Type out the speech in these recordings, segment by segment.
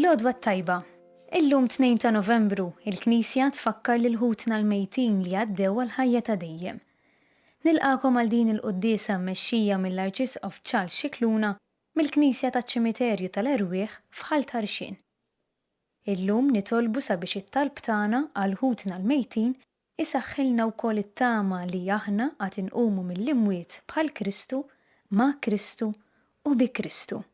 L-għodwa tajba. Illum 2 ta' Novembru, il-Knisja tfakkar lil ħutna l-Mejtin li għaddew għal-ħajja ta' dejjem. Nilqakom għal din il-Quddiesa mmexxija mill-Arċisqof Charles Xikluna mill-Knisja taċ-Ċimiterju tal-Erwieħ f'Ħal Tarxien. Illum nitolbu sabiex it-talb tagħna għal ħutna l-Mejtin isaħħilna wkoll it-tama li aħna għad inqumu mill-imwiet bħal Kristu, ma' Kristu u bi Kristu.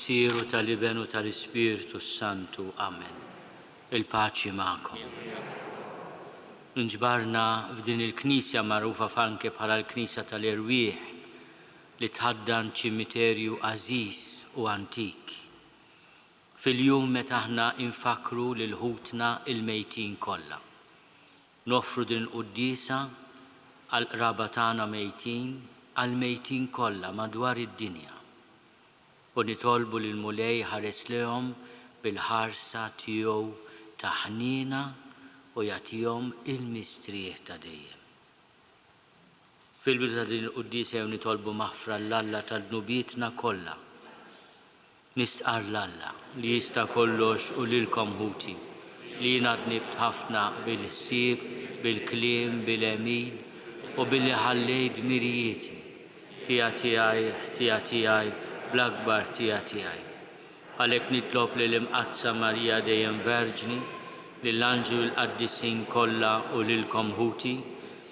Siru tal-Ibenu tal-Ispiritu Santu. Amen. Il-paċi ma'kom. Inġbarna f'din il-Knisja magħrufa f'anke bħala l-Knisja tal-Erwieħ li tħaddan ċimiterju għażiż u antik. Fil-jum meta aħna infakru lil ħutna il-Mejtin kollha. Nofru din Quddiesa għal qraba tagħna Mejtin, għal Mejtin kollha madwar id-dinja. U nitolbu lil Mulej ħares lehom bil-ħarsa tiegħu ta' ħniena u jagħtihom il-mistrieħ ta' dejjem. Fil-bidu ta' din il-Quddiesa jew nitolbu maħfra l-Alla tal-dnubietna kollha. Nistqar l-Alla li jista' kollox u lilkom ħuti li jiena dnibt ħafna bil-ħsieb, bil-kliem, bil-emin u billi ħallejt dmirijieti tiegħi bl-akbar tiegħi. Għalhekk nitlob lill-Imqazza Marija dejjem Verġni, lill-Anġlu l-Qaddisin kollha u lilkom ħuti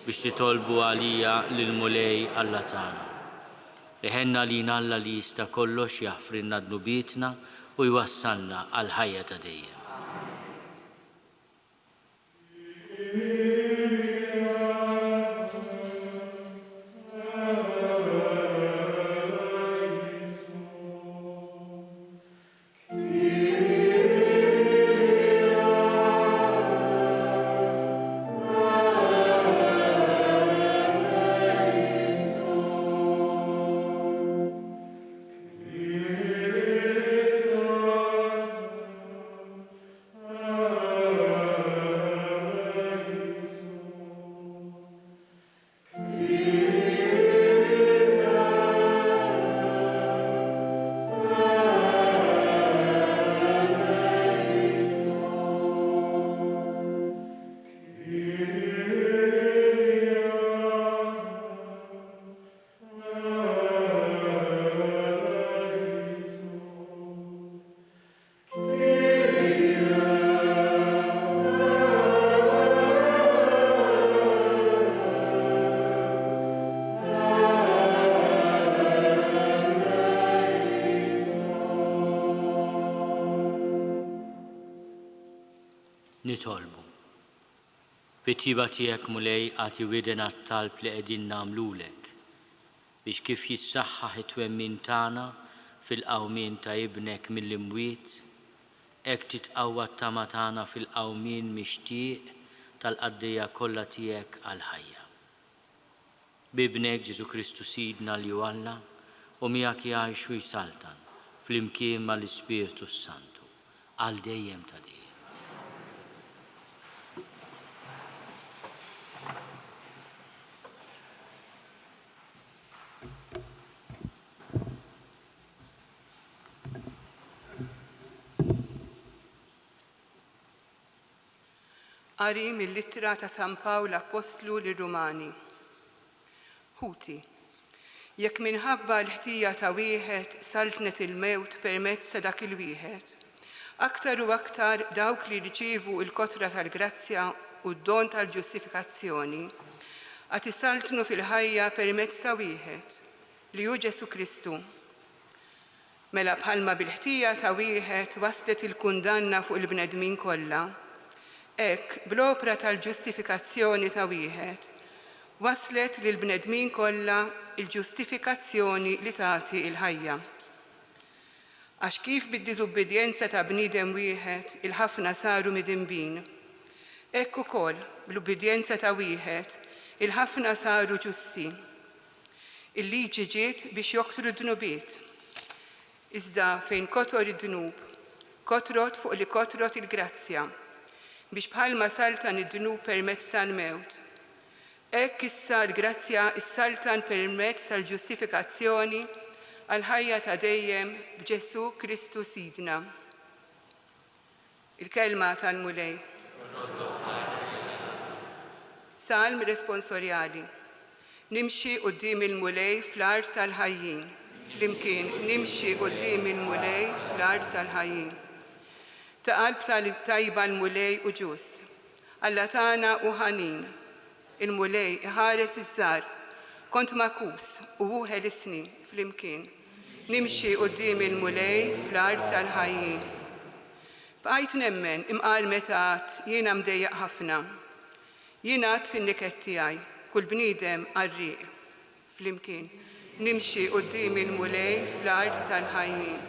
biex titolbu għalija lill-Mulej Alla tagħna. Iħenna lina Alla li jista' kollox jaħfrilna dnubietna u jwassalna għal ħajja ta' dejjem. Nitolbu. Fit-tiba tiegħek Mulej għati widen għat-talb li qegħdin nagħmlulek biex kif jissaħħaħ it-twemmin tagħna fil-qawmien ta' ibnek mill-imwiet, hekk titqawwa t-tama tagħna fil-qawmien mixtieq tal-qaddejja kollha tiegħek għall-ħajja. Bibnek Ġesu Kristu Sidna li Alla u miegħek jgħixu jsaltan flimkien mal-Ispiritu Santu għal dejjem ta' dejjem. Qari mill-Littra ta' San Pawl Apostlu lir-Rumani. Ħuti, jekk minħabba l-ħtija ta' wieħed saltnet il-mewt permezz ta' dak il-wieħed, aktar u aktar dawk li riċievu l-kotra tal-grazzja u d-don tal-ġustifikazzjoni għad isaltnu fil-ħajja permezz ta' wieħed li hu Ġesu Kristu. Mela bħalma bil-ħtija ta' wieħed waslet il-kundanna fuq il-bnedmin kollha, hekk bl-opra tal-ġustifikazzjoni ta' wieħed waslet lil bnedmin kollha il-ġustifikazzjoni li tagħti il-ħajja. Għax kif bid-diżubbidjenza ta' bniedem wieħed il-ħafna saru midinbin, hekk ukoll bl-ubbidjenza ta' wieħed il-ħafna saru ġusti. Il-liġi ġiet biex joqtru d-dnubiet. Iżda fejn kotor id-dnub, kotrot fuq li kotrot il-grazzja, biex bħalma saltan id-dnub permezz tal-mewt. Hekk issa l-grazzja issaltan permezz tal-ġustifikazzjoni għal ħajja ta' dejjem b'Ġesu Kristu Sidna. Il-kelma tal-Mulej. Salm responsorjali. Nimxi quddiem il-Mulej fl-art tal-ħajjin. Flimkien nimxi quddiem il-Mulej fl-art tal-ħajjin. Ta' qalb tajba l-Mulej u ġust, Alla tagħna u ħanin, il-Mulej iħares iż-żar, kont makus u hu ħelisni flimkien, nimxi quddiem il-Mulej fl-art tal-ħajjin. Bqajt nemmen imqal meta għadt jiena mdejjaq ħafna, jiena għadt fin-niket tiegħi, kull bniedem għarrieq flimkien, nimxi quddiem il-Mulej fl-art tal-ħajjin.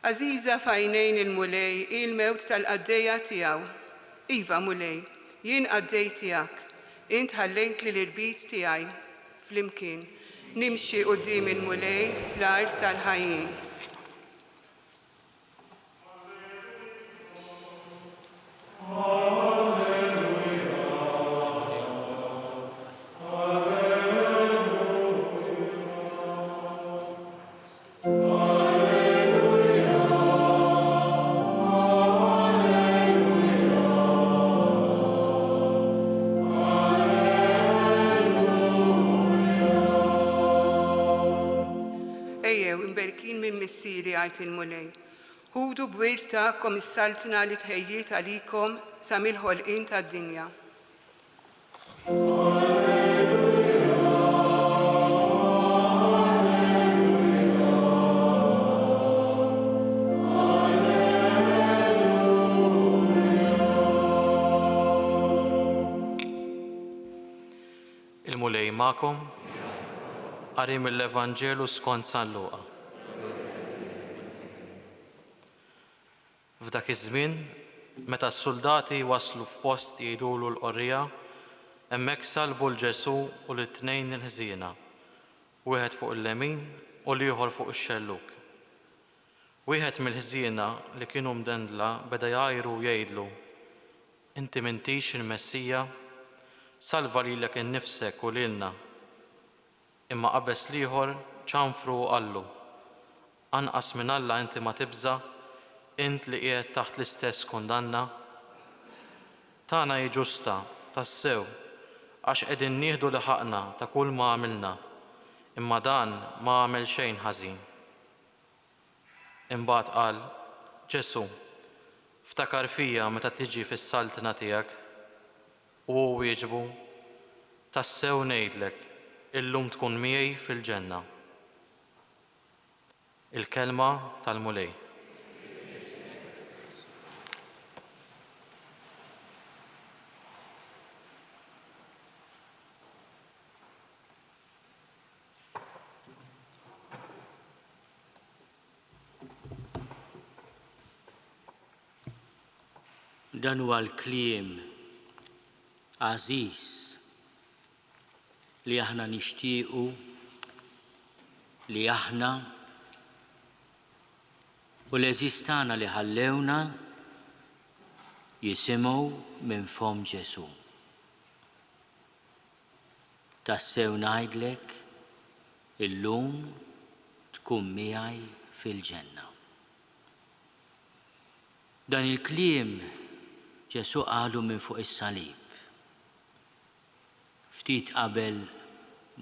Aziza fajnejn il-Mulej il-mewt tal-qaddejja tiegħu. Iva Mulej, jien qaddej tiegħek, int ħallejt li l-irbit tiegħi flimkien, nimxi quddiem il-Mulej fl-art tal-ħajjin. ħejjew imberkin minn missieri għajt il-mulej. Ħudu b'wirt tagħkom is-saltna li tħejjiet għalikom sa mill-ħolqien tad-dinja. Il-mulej magħkom, qari mill-Evanġelu skont San Luqa. F'dak iż-żmien, meta s-soldati waslu f'post jgħidulu l-qorrija, hemmhekk salbu l-Ġesu u l-tnejn il-ħżiena, wieħed fuq il-lemin u l-ieħor fuq ix-xelluk. Wieħed mill-ħżiena li kienu mdendla beda jgħajru jgħidlu: Inti m'intix il-Messija, salva lilek innifsek u lilna. Imma qabeż l-ieħor ċanfru u qallu: Anqas minn Alla inti ma tibża, int li qiegħed taħt l-istess kundanna? Tagħna hi ġusta, tassew, għax qegħdin nieħdu li ħaqna ta' kull ma għamilna, imma dan ma għamel xejn ħażin. Imbagħad qal: Ġesu, ftakar fija meta tiġi fis-saltna tiegħek. U hu wieġbu: Tassew ngħidlek, illum tkun miegħi fil-ġenna. Il-kelma tal-mulej. Dan huwa l-kliem għażiż li aħna nixtiequ li aħna u l-eżistana li ħallewna jisimgħu minn fom Ġesu. Tassew ngħidlek, illum tkun miegħi fil-ġenna. Dan il-kliem Ġesu qalu minn fuq is-salib. Ftit qabel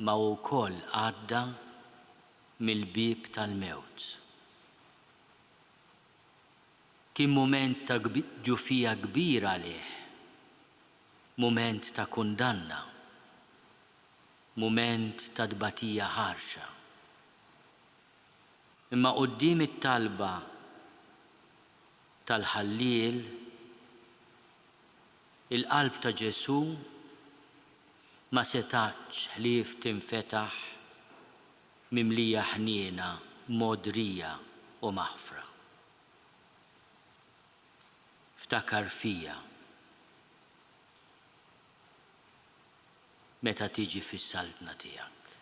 ma wkoll għadda mill-bib tal-mewt. Kien mument ta' ġufija kbira għalih, mument ta' kundanna, mument ta' tbatija ħarxa. Imma quddiem it-talba tal-ħalliel, il-qalb ta' Ġesu ma setax ħlief tinfetaħ mimlija ħniena, modrija u maħfra. Ftakar fija meta tiġi fis-saltna tiegħek.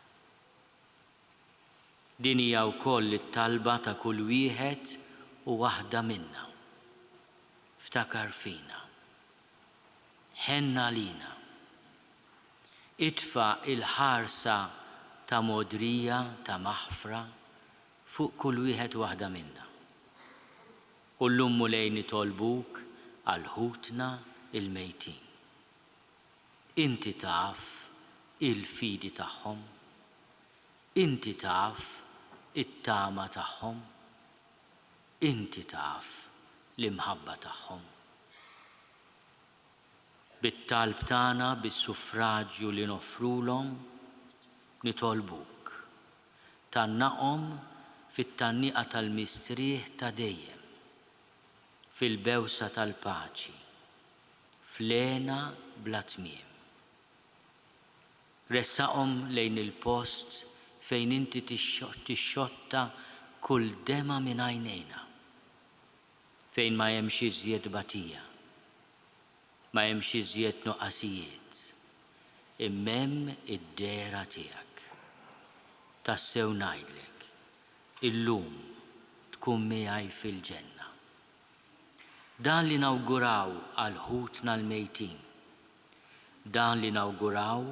Din hija wkoll it-talba ta' kull wieħed u waħda minna. Ftakar fina. Ħenna lina. Itfa' il-ħarsa ta' modrija, ta' maħfra fuq kull wieħed waħda minna. U llum mulej nitolbuk għal ħutna il-mejtin. Inti taf il-fidi tagħhom, inti taf it-tama tagħhom, inti taf l-imħabba tagħhom. Bit-talb tagħna bis-suffraġġju li noffrulhom nitolbuk tannaqhom fit-tannieqa tal-mistrieħ ta' dejjem, fil-bewsa tal-paċi, flena bla tmiem. Ressaqhom lejn il-post fejn inti tixxotta kull dema minn għajnejna, fejn ma hemmx iżjed batija, ma hemmx iżjed nuqqasijiet, imma id-dera tiegħek. Tassew ngħidlek, illum tkun miegħi fil-ġenna. Dan li nawguraw għal ħutna l-mejtin, dan li nawguraw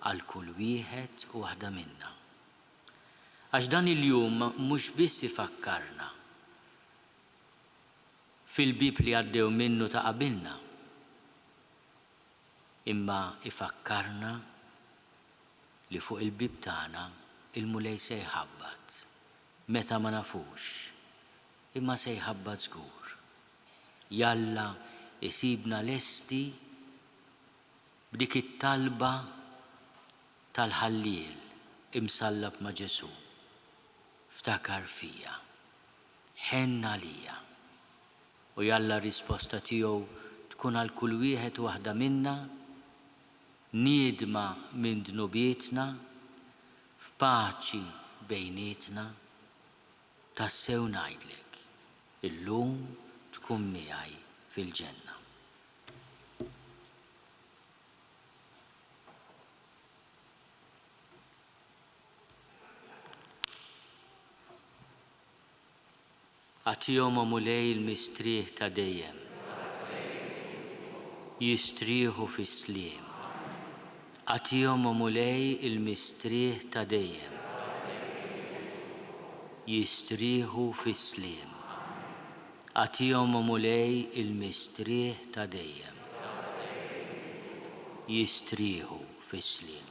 għal kull wieħed u waħda minna. Għax dan il-jum mhux biss ifakkarna fil-bib li għaddew minnu ta' qabilna, imma ifakkarna li fuq il-bib tagħna il-mulej se jħabbat meta ma nafux, imma se jħabba żgur. Jalla isibna lesti b'dik it-talba tal-ħalliel imsallab ma' Ġesu. Ftakar fija, ħenna lija. U jalla risposta tiegħu tkun għal kull wieħed u waħda minna, niedma minn dnubietna, f'paċi bejnietna, tassew ngħidlek, illum tkun miegħi fil-ġenna. Għatihom mulej il-mistrieħ ta' dejjem, jistrieħu fis-sliem. Għatihom mulej il-mistrieħ ta' dejjem, jistrieħu fis-sliem. Għatihom mulej il-mistrieħ ta' dejjem, jistrieħu fis-sliem.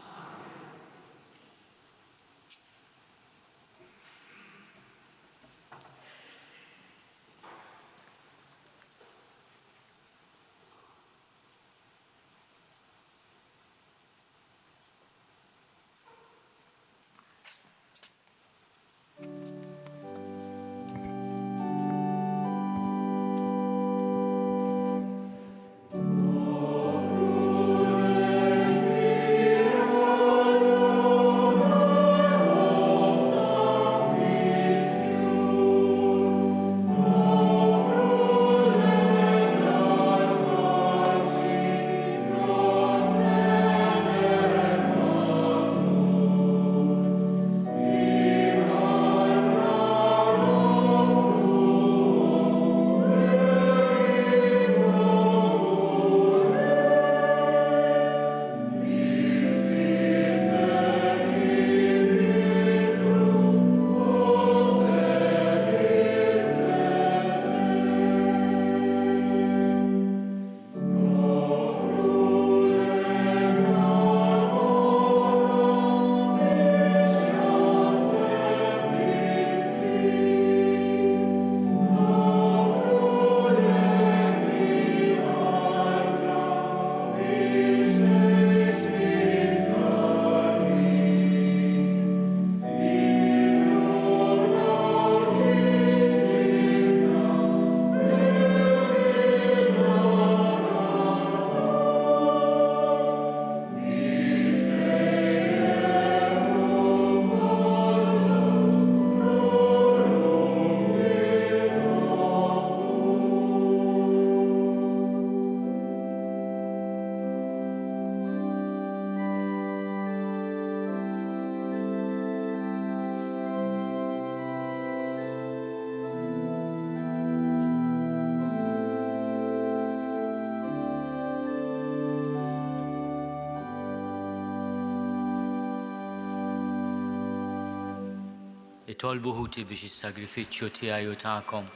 Itolbu ħuti biex is-sagrifiċċju tiegħi u tagħkom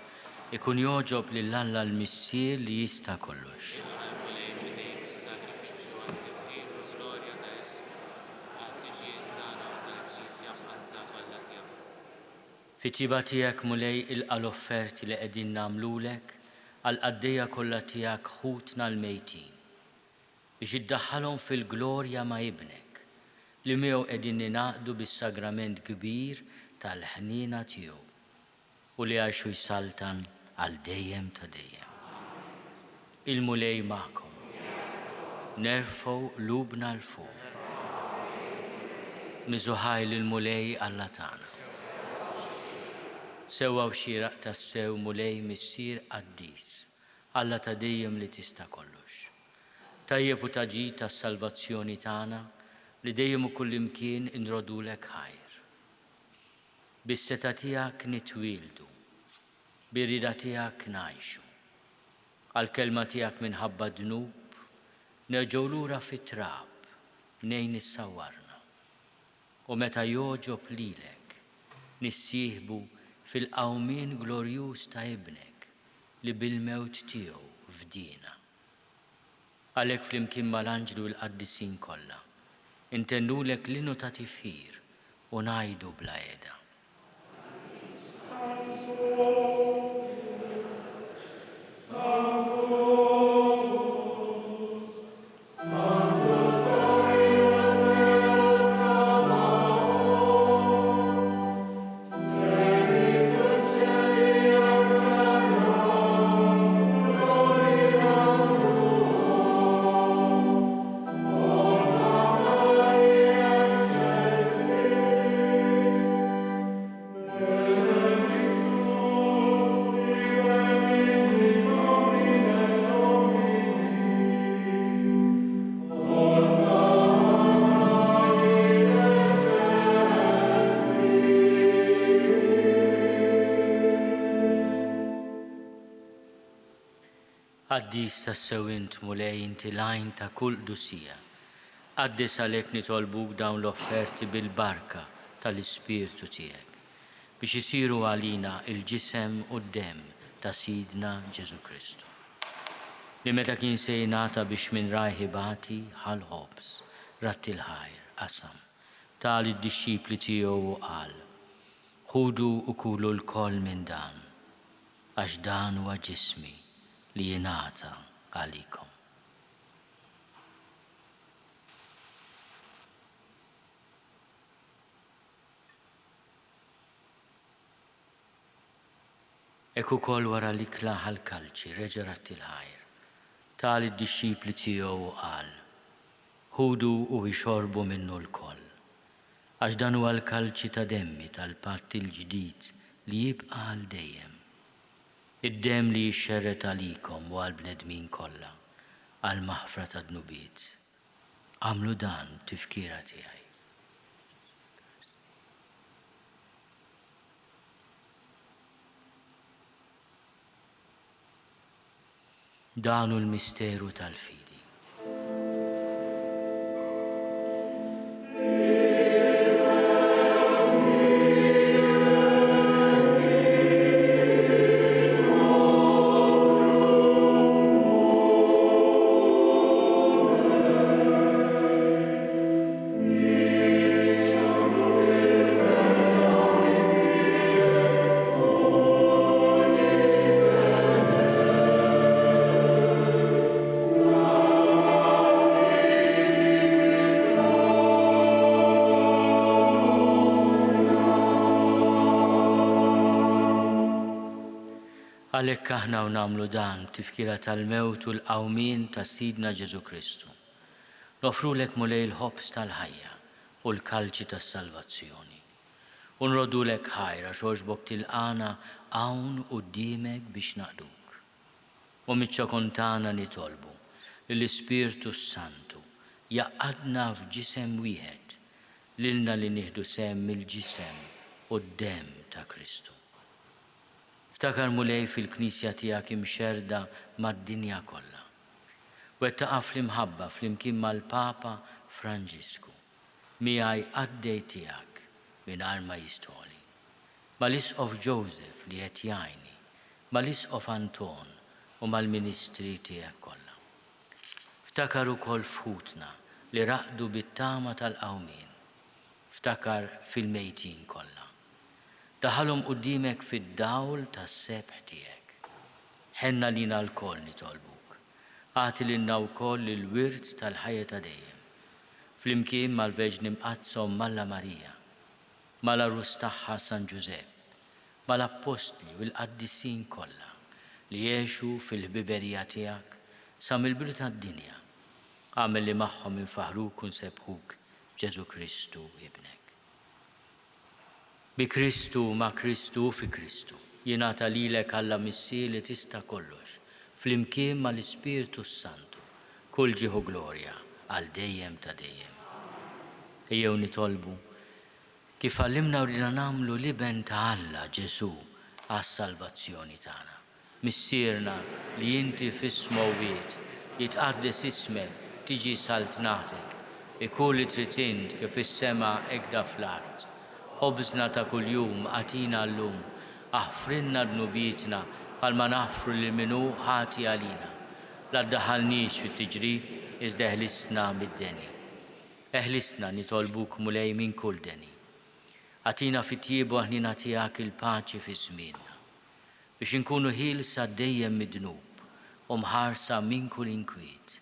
ikun joġob lil Alla l-Missier li jista' kollox. Fit-tiba tiegħek mulej ilqa' l-offerti li qegħdin nagħmlulek għal qaddejja kollha tiegħek ħutna l-Mejtin biex iddaħħalhom fil-glorja ma' ibnek li miegħu qegħdin ninaqdu bis-sagrament kbir tal-ħniena tiegħu u li għajxu jsaltan għal dejjem ta' dejjem. Il-mulej magħkom. Nerfgħu lubna l fuq. Niżuħaj lill-mulej Alla tagħna. Sewwa xieraq tas-sew mulej missier Quddies, Alla ta' dejjem li tista' kollox. Tajjeb u taġid tas-salvazzjoni tagħna li dejjem u kullimkien inrodulek ħajr. Bis-seta tiegħek nitwieldu, bir-rida tiegħek ngħixu. Għall-kelma tiegħek minħabba dnub nerġgħu lura fit-trab nejn issawwarna. U meta joġob lilek nissieħbu fil-qawmien glorjuż ta' ibnek li bil-mewt tiegħu fdina. Għalhekk flimkien mal-anġlu l-qaddisin kollha intennulek l-innu ta' tifħir u ngħidu bla qiegħda. Qaddis tassew int mulej inti lajn ta' kull Quddiesija. Qaddis għalhekk nitolbuk dawn l-offerti bil-barka tal-Ispirtu tiegħek biex isiru għalina il-ġisem u d-demm ta' Sidna Ġesu Kristu. Li meta kien se jingħata biex minn rajħibati ħal ħobs ratti l-ħajr qasam tal id-dixxipli tiegħu u qal: ħudu u kulu l-koll minn dan, għax dan huwa ġismi li jingħata għalikom. Ek ukoll wara li klaħ l-kalċi reġa' ratti l-ħajr tal id-dixxipli tiegħu u qal: ħudu u jxorbu minnu l-koll, għax dan huwa l-kalċi ta' demmi tal-patt il-ġdid li jibqa' għal dejjem. Id-demm li jixxerret għalikom u għall-bnedmin kollha għal maħfra ta' dnubiet. Għamlu dan tifkira tiegħi. Dan hu l-misteru tal-fidi. Għalhekk aħna nagħmlu dan tifkira tal-mewt u l-qawmien ta' Sidna Ġesu Kristu. Nofrulek mulej il-ħobs tal-ħajja u l-kalċi tas-salvazzjoni. U nrodulek ħajra xogħġbok tilqana hawn quddiemek biex naqduk. U miċ-ċokontana nitolbu li l-Ispirtu Santu jaqadna f'ġisem wieħed lilna li nieħdu sehem mill-ġisem u d-demm ta' Kristu. Ftakar mulej fil-Knisja tiegħek imxerda mad-dinja kollha. Wettaqa' fl-imħabba flimkien mal-Papa Franġisku, miegħi għaddej tiegħek mingħajr ma jistoli. Mal-Isqof Joseph li qed jgħinni, mal-Isqof Anton u mal-Ministri tiegħek kollha. Ftakar ukoll f'ħutna li raqdu bit-tama tal-qawmien. Ftakar fil-Mejtin kollha. Daħalhom quddiemek fid-dawl tas-sebħ tiegħek. Ħenna lina l-koll nitolbuk. Għati lilna wkoll il-wirt tal-ħajja ta' dejjem. Flimkien mal-Verġni Mqazza Malla Marija, mal-Arus tagħha San Ġusepp, mal-Apostli u l-Qaddisin kollha li jgħixu fil-ħbiberija tiegħek sa mill-bidu tad-dinja. Għamel li magħhom infaħruk u nsebħuk b'Ġesu Kristu ibnek. Bi Kristu, ma' Kristu, fi Kristu, jingħata lilek Alla Missir li tista' kollox, flimkien mal-Ispirtu Santu, kull ġieħu glorja għal dejjem ta' dejjem. Ejjew nitolbu kif għallimna rridna nagħmlu liben ta' Alla Ġesu għas-salvazzjoni tagħna. Missierna li inti f'ismu wiet jitqaddes ismek tiġi saltnatek, ikun li trid int kif is-sema hekk fl-art. Ħobżna ta' kuljum għatina llum, aħfrinna dnubietna bħalma naħfru lil minnu ħati għalina. La ddaħħalniex fit-tiġrib iżda eħlisna mid-deni. Eħlisna nitolbuk mulej minn kull deni. Għatina fit-tjiebu ħnina tiegħek il-paċi fi żmienna biex inkunu ħielsa dejjem mid-dnub u mħarsa minn kull inkwiet.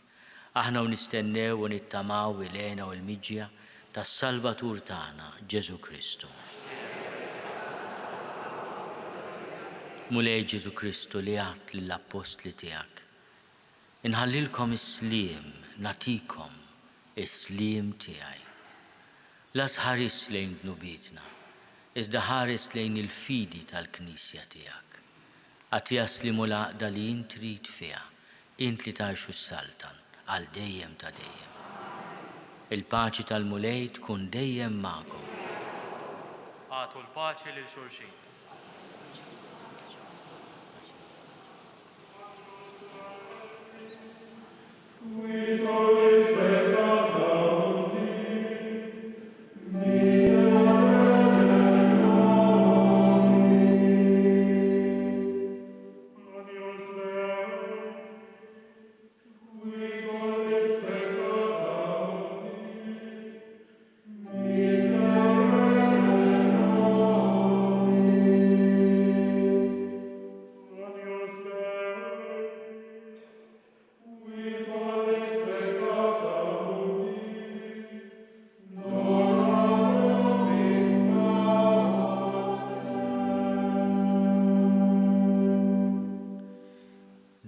Aħna nistennew u nittamaw il-għena u l-miġja tas-Salvatur tagħna Ġesu Kristu. Mulej Ġesu Kristu li għat lill-Apostli tiegħek: inħallilkom is-sliem, natikom is-sliem tiegħi. La tħares lejn dnubietna, iżda ħares lejn il-fidi tal-Knisja tiegħek. Għad jaslimu l-għaqda li int trid fiha, int li tgħixu s-saltan għal dejjem ta' dejjem. Il-paċi tal-mulej tkun dejjem magħkom. Għatu l-paċi lil xulxin.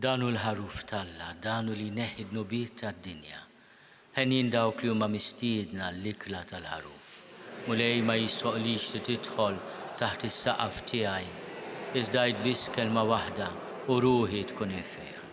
Danu l-ħaruf talla, danu li neħid nubiet tad-dinja. Ħenin dawk li huma mistiedna l-ikla tal-ħaruf. Mulej ma jistoqlix li tidħol taħt is-saqaf tiegħi. Iżda biss kelma waħda u ruħi tkun fiha.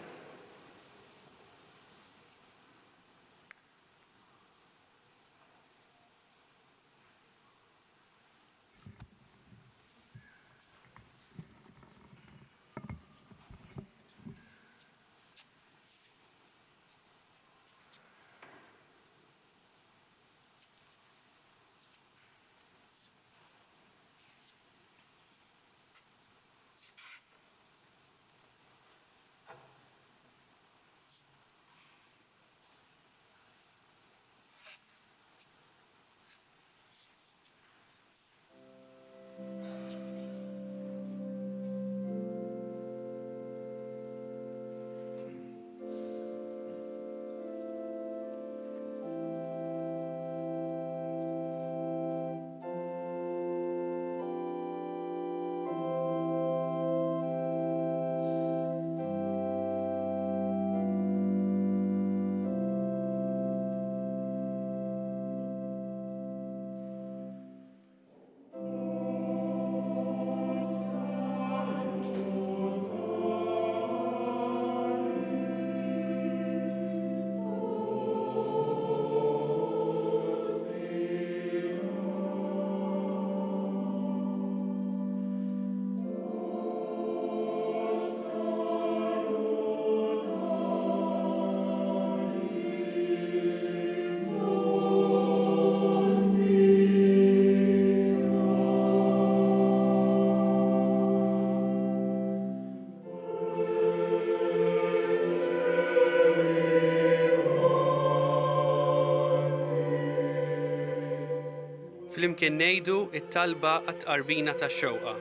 Flimkien ngħidu t-talba għat-tqarbina tax-xewqa.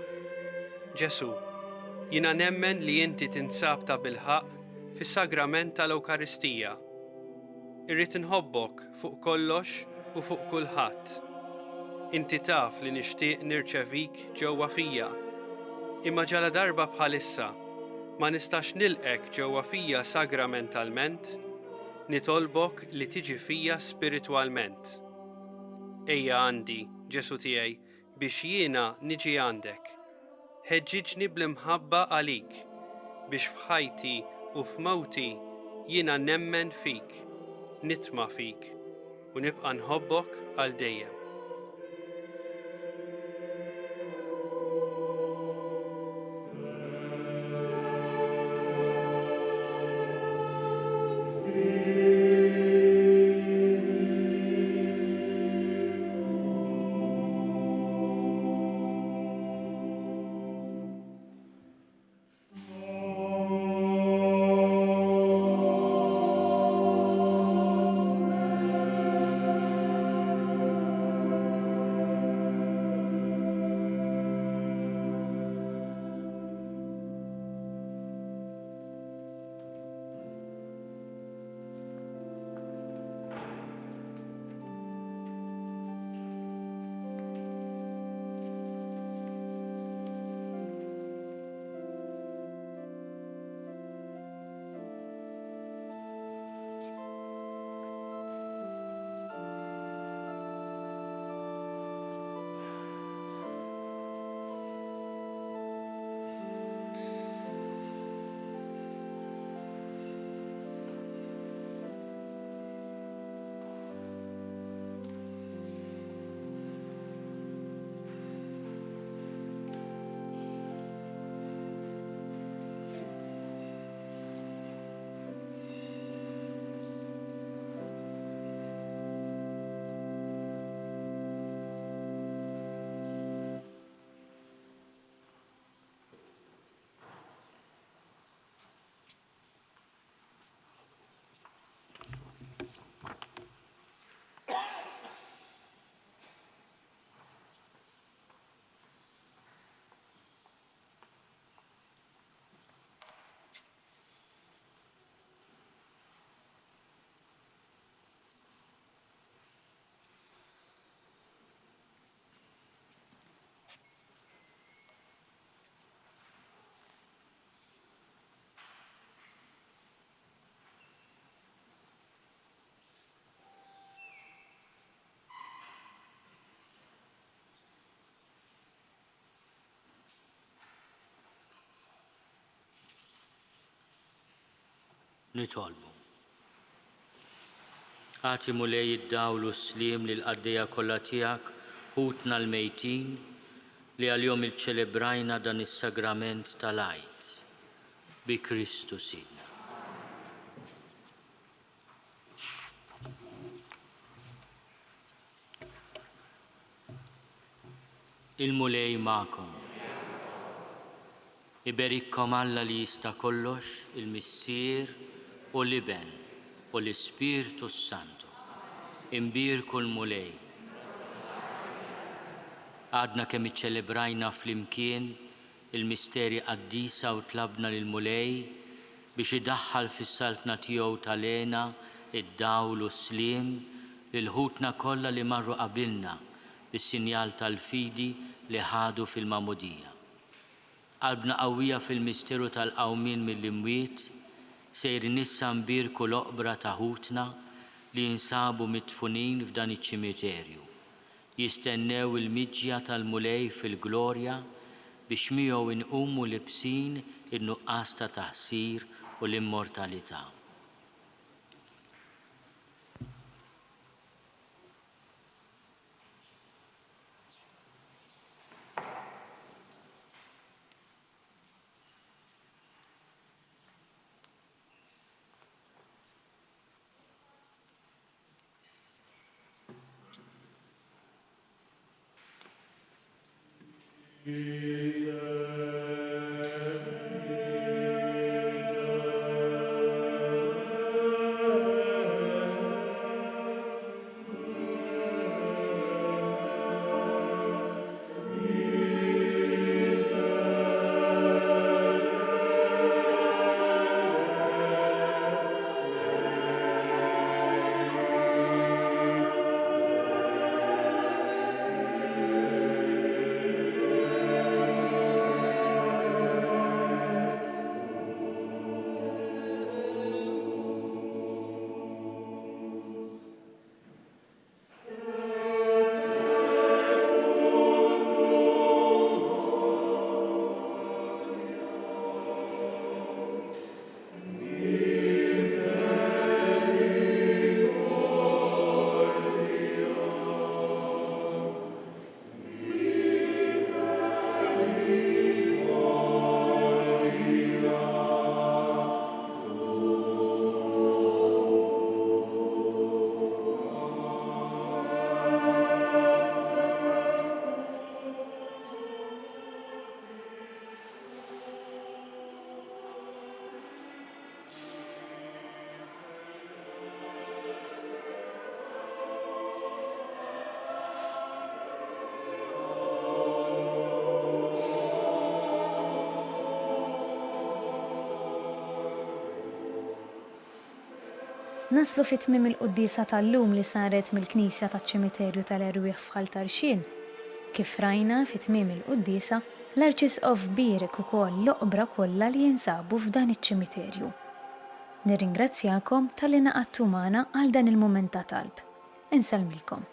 Ġesu, jiena nemmen li inti tinsab ta' bilħaq fis-sagrament tal-Ewkaristija. Irrid inħobbok fuq kollox u fuq kulħadd. Inti taf li nixtieq nirċevik ġewwa fija. Imma ġala darba bħalissa ma nistax nilqek ġewwa fija sagramentalment, nitolbok li tiġi fija spiritwalment. Ejja għandi, Ġesu tiegħi, biex jiena niġi għandek. Ħeġġiġni bl-imħabba għalik, biex f'ħajti u f'mewti jiena nemmen fik, nitma' fik u nibqa' nħobbok għal dejjem. Nitolbu. Għati mulej id-dawlu s-slim li l-qaddeja kollha tiegħek ħutna l-Mejtin li għal-jom il-ċelebrajna dan is-sagrament tal-għajt bi Kristu Sidna. Il-mulej ma'kom. Iberikkom Alla li jista' kollox, il-Missier u l-Iben u l-Ispirtu Santu. Imbirku l-mulej. Għadna kemm iċċelebrajna fl-imkien il-misteri Quddiesa u tlabna lil-mulej biex idaħħal fis-saltna tiegħu tal-għena id-dawl u s-sliem lil ħutna kollha li marru qabilna bis-sinjal tal-fidi li ħadu fil-mamudija. Qalbna qawwija fil-misteru tal-qawmin mill-imwiet sejrin issa nbirku l-oqbra ta' ħutna li jinsabu mitfunin f'dan iċ-ċimiterju. Jistennew il-miġja tal-mulej fil-glorja biex miegħu inqumu libsin in-nuqqas ta' taħsir u l-immortalità. Naslu fit-tmiem il-Quddiesa tal-lum li saret mill-Knisja taċ-Ċimiterju tal-Erwieħ f'Ħal Tarxien. Kif rajna fit-tmiem il-Quddiesa, l-Arċisqof Bierik ukoll l-oqbra kollha li jinsabu f'dan iċ-ċimiterju. Nirringrazzjakom tal-li naqadtu magħna għal dan il-mument ta' talb. Insellmilkom.